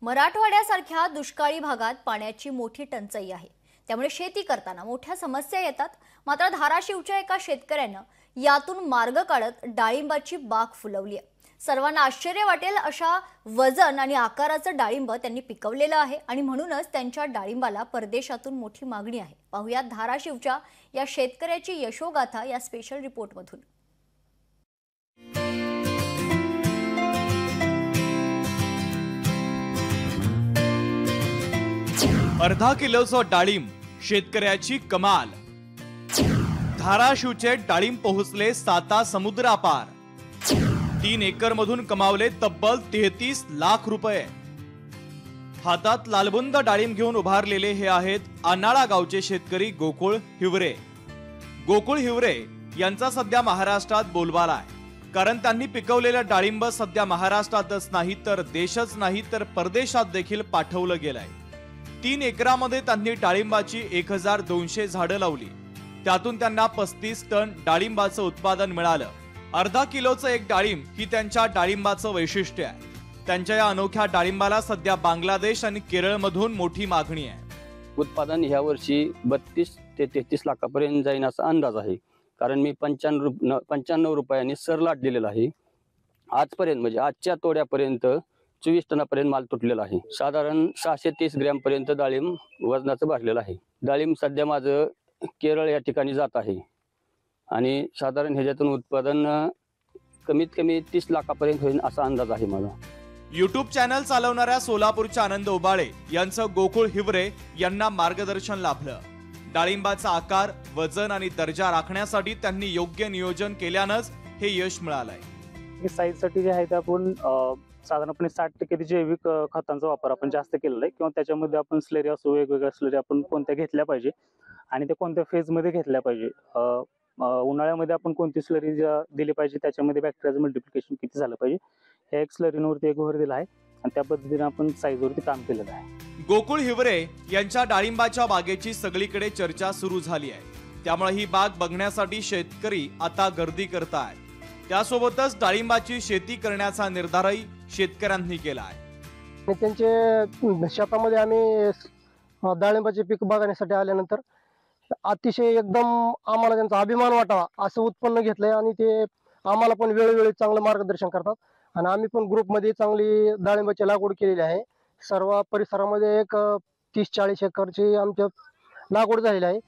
मराठवाड्यासारख्या दुष्काळी भागात पाण्याची मोठी टंचाई आहे। त्यामुळे शेती करताना मोठ्या समस्या येतात। मात्र धाराशिवच्या एका शेतकऱ्यानं यातून मार्ग काढत डाळिंबाची बाग फुलवली आहे। सर्वांना आश्चर्य वाटेल अशा वजन आणि आकाराचं डाळिंब त्यांनी पिकवलेलं आहे आणि म्हणूनच त्यांच्या डाळिंबाला परदेशातून मोठी मागणी आहे। पाहूयात धाराशिवच्या या शेतकऱ्याची यशोगाथा या स्पेशल रिपोर्टमधून। अर्धा किलोचं डाळिंब शेतकऱ्याची कमाल। धाराशिवचे डाळिंब पोहोचले साता समुद्रापार। 3 एकर मधून कमावले तब्बल 33 लाख रुपये। हातात लालबुंद डाळिंब घेऊन उभारलेले हे आहेत आनाळा गावचे शेतकरी गोकुळ हिवरे। गोकुळ हिवरे यांचा सध्या महाराष्ट्रात बोलबाला आहे, कारण त्यांनी पिकवलेलं डाळिंब सध्या महाराष्ट्रातच नाही तर देशच नाही तर परदेशात देखील पाठवलं गेलंय। 3 एकरामध्ये त्यांनी डाळिंबाची 1200 झाडं लावली। त्यातून त्यांना 35 टन डाळिंबाचं उत्पादन मिळालं। अर्धा किलोचं एक डाळिंब ही त्यांच्या डाळिंबाचं वैशिष्ट्य आहे। त्यांच्या या अनोख्या डाळिंबाला सध्या बांगलादेश आणि केरळमधून मोठी मागणी आहे। उत्पादन ह्या वर्षी 32 ते 33 लाखापर्यंत जाईल असा अंदाज आहे, कारण मी 95 रुपयांनी सरलाट दिलेला आहे। आजपर्यंत म्हणजे आजच्या तोड्यापर्यंत 24 टनापर्यंत माल तुटलेला आहे। साधारण 630 ग्रॅम पर्यंत डाळिंब वजनाचं भरलेलं आहे। डाळिंब सध्या माझं केरळ या ठिकाणी जात आहे आणि साधारण ह्याच्यातून उत्पादन कमीत कमी 30 लाखापर्यंत होईल असा अंदाज आहे माझा। YouTube चॅनल चालवणाऱ्या सोलापूरच्या आनंद उबाळे यांचं गोकुळ हिवरे यांना मार्गदर्शन लाभलं। डाळिंबाचा आकार, वजन आणि दर्जा राखण्यासाठी त्यांनी योग्य नियोजन केल्यानंच हे यश मिळालंय। साईजसाठी जे आहे ते आपण साधारणपणे 60% जैविक खतांचा वापर आपण जास्त केलेला आहे, किंवा त्याच्यामध्ये आपण स्लरी असो, वेगवेगळ्या स्लरी आपण कोणत्या घेतल्या पाहिजे आणि ते कोणत्या फेजमध्ये घेतल्या पाहिजे। उन्हाळ्यामध्ये आपण कोणती स्लरी दिली पाहिजे, त्याच्यामध्ये बॅक्टेरियाचं मल्टिप्लिकेशन किती झालं पाहिजे, ह्या एक स्लरीवरती एक भर दिला आहे आणि त्या पद्धतीने आपण साईजवरती काम केलेलं आहे। गोकुळ हिवरे यांच्या डाळिंबाच्या बागेची सगळीकडे चर्चा सुरू झाली आहे। त्यामुळे ही बाग बघण्यासाठी शेतकरी आता गर्दी करतायत। त्यासोबतच डाळिंबाची शेती करण्याचा निर्धारही शेतकऱ्यांनी केला आहे। त्यांचे शेतामध्ये आम्ही डाळिंबाचे पीक बघण्यासाठी आल्यानंतर अतिशय एकदम आम्हाला त्यांचा अभिमान वाटावा असं उत्पन्न घेतलंय आणि ते आम्हाला पण वेळोवेळी चांगलं मार्गदर्शन करतात आणि आम्ही पण ग्रुपमध्ये चांगली डाळिंबाची लागवड केलेली आहे। सर्व परिसरामध्ये एक 30-40 एकरची आमच्या लागवड झालेली आहे,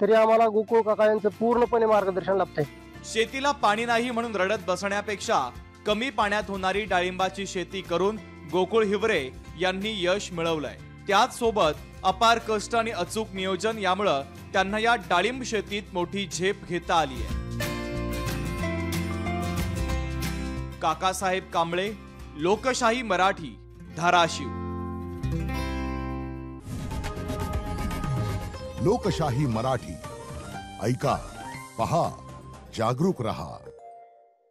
तरी आम्हाला गोकुळ काका यांचं पूर्णपणे मार्गदर्शन लाभतंय। शेतीला पाणी नाही म्हणून रडत बसण्यापेक्षा कमी पाण्यात होणारी डाळिंबाची शेती करून गोकुळ हिवरे यांनी यश मिळवलंय। त्याच सोबत अपार कष्ट आणि अचूक नियोजन यामुळे त्यांना या डाळिंब शेतीत मोठी झेप घेता आली आहे। काकासाहेब कांबळे, लोकशाही मराठी, धाराशिव। लोकशाही मराठी ऐका, पहा, जागरूक रहा।